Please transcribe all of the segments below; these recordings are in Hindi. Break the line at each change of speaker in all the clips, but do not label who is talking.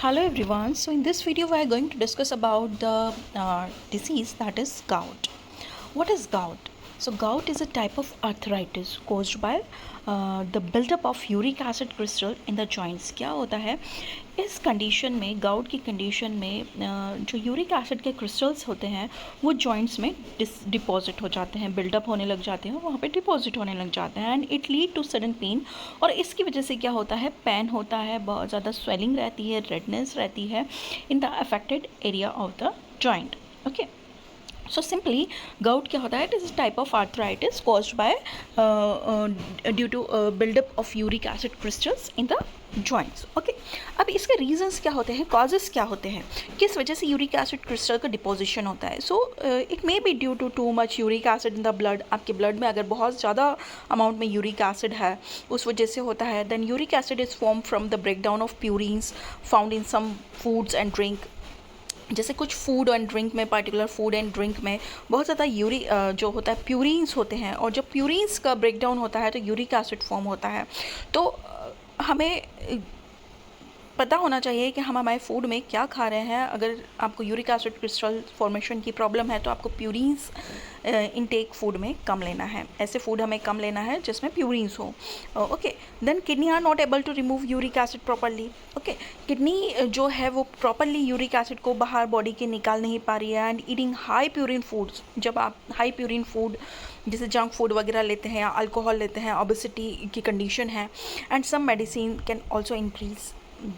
Hello everyone. So in this video we are going to discuss about the disease that is gout. What is gout? So gout is a type of arthritis caused by the buildup of uric acid crystal in the joints. क्या होता है इस कंडीशन में, गाउट की कंडीशन में जो यूरिक एसिड के क्रिस्टल्स होते हैं वो जॉइंट्स में डिपॉजिट हो जाते हैं, बिल्डअप होने लग जाते हैं, वहाँ पे डिपॉजिट होने लग जाते हैं and it lead to sudden pain. और इसकी वजह से क्या होता है, पेन होता है, बहुत ज़्यादा स्वेलिंग रहती है, रेडनेस रहती है in the affected area of the joint. Okay, so simply gout क्या होता है, it is a type of arthritis caused by due to buildup of uric acid crystals in the joints. Okay, अब इसके reasons क्या होते हैं, causes क्या होते हैं, किस वजह से uric acid crystal का deposition होता है. So it may be due to too much uric acid in the blood. आपके blood में अगर बहुत ज़्यादा amount में uric acid है उस वजह से होता है. Then uric acid is formed from the breakdown of purines found in some foods and drink. जैसे कुछ फूड एंड ड्रिंक में, पर्टिकुलर फूड एंड ड्रिंक में बहुत ज़्यादा जो होता है प्यूरिन्स होते हैं, और जब प्यूरिन्स का ब्रेकडाउन होता है तो यूरिक एसिड फॉर्म होता है. तो हमें पता होना चाहिए कि हम हमारे फूड में क्या खा रहे हैं. अगर आपको यूरिक एसिड क्रिस्टल फॉर्मेशन की प्रॉब्लम है तो आपको प्यूरिन्स इनटेक फूड में कम लेना है. ऐसे फूड हमें कम लेना है जिसमें प्यूरिन्स हो. Okay, then kidney are not able to remove uric acid properly. Okay, kidney जो है वो प्रॉपरली यूरिक एसिड को बाहर बॉडी के निकाल नहीं पा रही है. And eating high purine foods, जब आप हाई प्यूरिन फूड जैसे जंक फूड वगैरह लेते हैं या अल्कोहल लेते हैं, ओबेसिटी की कंडीशन है. And some medicine can also increase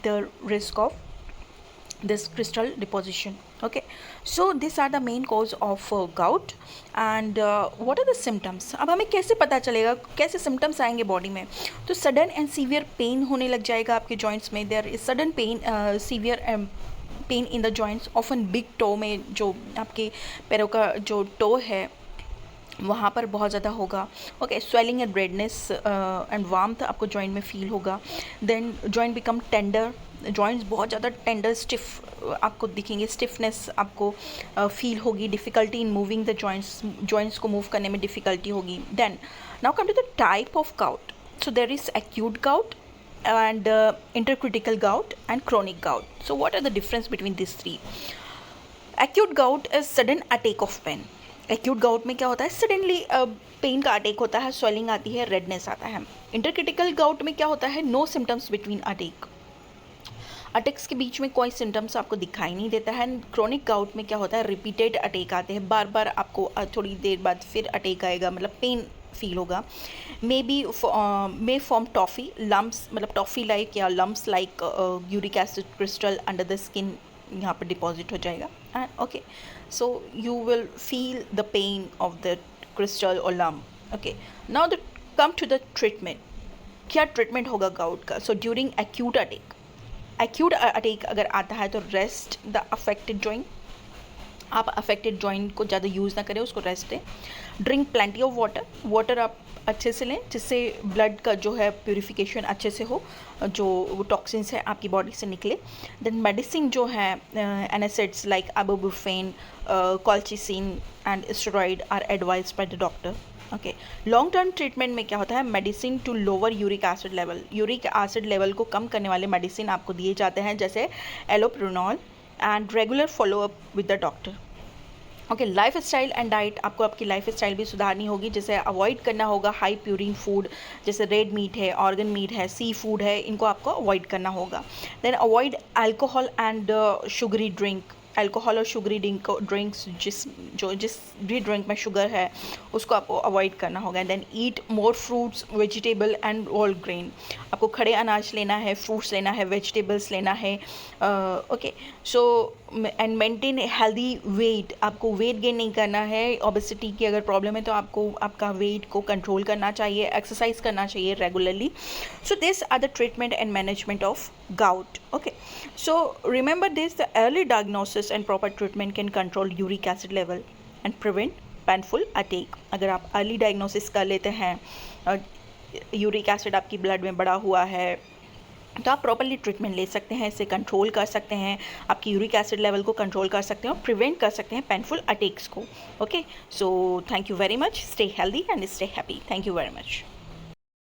the risk of this crystal deposition. Okay, so these are the main cause of gout. And what are the symptoms? अब हमें कैसे पता चलेगा, कैसे symptoms आएंगे बॉडी में. तो सडन एंड सीवियर पेन होने लग जाएगा आपके जॉइंट्स में. There is sudden pain, severe pain in the joints, often big toe में, जो आपके पैरों का जो टो है वहाँ पर बहुत ज़्यादा होगा. Okay, swelling and redness and warmth आपको जॉइंट में फील होगा. Then joint become tender, joints बहुत ज़्यादा टेंडर स्टिफ आपको दिखेंगे, स्टिफनेस आपको फील होगी. Difficulty in moving the joints को मूव करने में डिफ़िकल्टी होगी. Then now come to the type of gout. So there is acute gout and intercritical gout and chronic gout. So what are the difference between these three? Acute gout is sudden attack of pain. Acute gout में क्या होता है, सडनली पेन का अटैक होता है, स्वेलिंग आती है, रेडनेस आता है. इंटरक्रिटिकल गाउट में क्या होता है, no symptoms between attack, attacks के बीच में कोई सिम्टम्स आपको दिखाई नहीं देता है. क्रोनिक गाउट में क्या होता है, रिपीटेड अटैक आते हैं, बार बार आपको थोड़ी देर बाद फिर अटैक आएगा, मतलब पेन फील होगा. May be may form toffee lumps, मतलब टॉफ़ी लाइक या lumps like uric acid crystal under the skin यहाँ पर डिपॉजिट हो जाएगा. And okay, so you will feel the pain of the crystal or lump. Okay, now come to the treatment. क्या ट्रीटमेंट होगा गाउट का. सो ड्यूरिंग एक्यूट अटैक अगर आता है तो रेस्ट द अफेक्टेड जॉइंट. आप अफेक्टेड जॉइंट को ज़्यादा यूज़ ना करें, उसको रेस्ट दें. ड्रिंक प्लेंटी ऑफ वाटर आप अच्छे से लें, जिससे ब्लड का जो है प्यूरिफिकेशन अच्छे से हो, जो टॉक्सिन्स है आपकी बॉडी से निकले. देन मेडिसिन जो है, NSAIDs like ibuprofen, colchicine and steroid are advised by the doctor. Okay, long term treatment में क्या होता है, medicine to lower uric acid level, uric acid level को कम करने वाले मेडिसिन आपको दिए जाते हैं, जैसे allopurinol. And regular follow up with the doctor. Okay, lifestyle and diet, आपको आपकी लाइफ स्टाइल भी सुधारनी होगी. जैसे अवॉइड करना होगा हाई प्यूरिन फूड, जैसे रेड मीट है, ऑर्गन मीट है, सी फूड है, इनको आपको अवॉइड करना होगा. Then avoid alcohol and sugary drink. Alcohol और शुगरी ड्रिंक्स, जिस भी ड्रिंक में शुगर है उसको आपको अवॉइड करना होगा. Then eat more fruits, vegetable and whole grain. आपको खड़े अनाज लेना है, फ्रूट्स लेना है, वेजिटेबल्स लेना है. Okay, so and maintain healthy weight. आपको वेट गेन नहीं करना है. ओबेसिटी की अगर प्रॉब्लम है तो आपको आपका वेट को कंट्रोल करना चाहिए, एक्सरसाइज करना चाहिए regularly. So this are the treatment and management of gout. Okay, so remember this, the early diagnosis and proper treatment can control uric acid level and prevent painful attack. अगर आप अर्ली डायग्नोसिस कर लेते हैं, यूरिक एसिड आपकी ब्लड में बढ़ा हुआ है, तो आप प्रॉपरली ट्रीटमेंट ले सकते हैं, इसे कंट्रोल कर सकते हैं, आपकी यूरिक एसिड लेवल को कंट्रोल कर सकते हैं और प्रिवेंट कर सकते हैं पेनफुल अटैक्स को. Okay, so thank you very much. Stay healthy and stay happy. Thank you very much.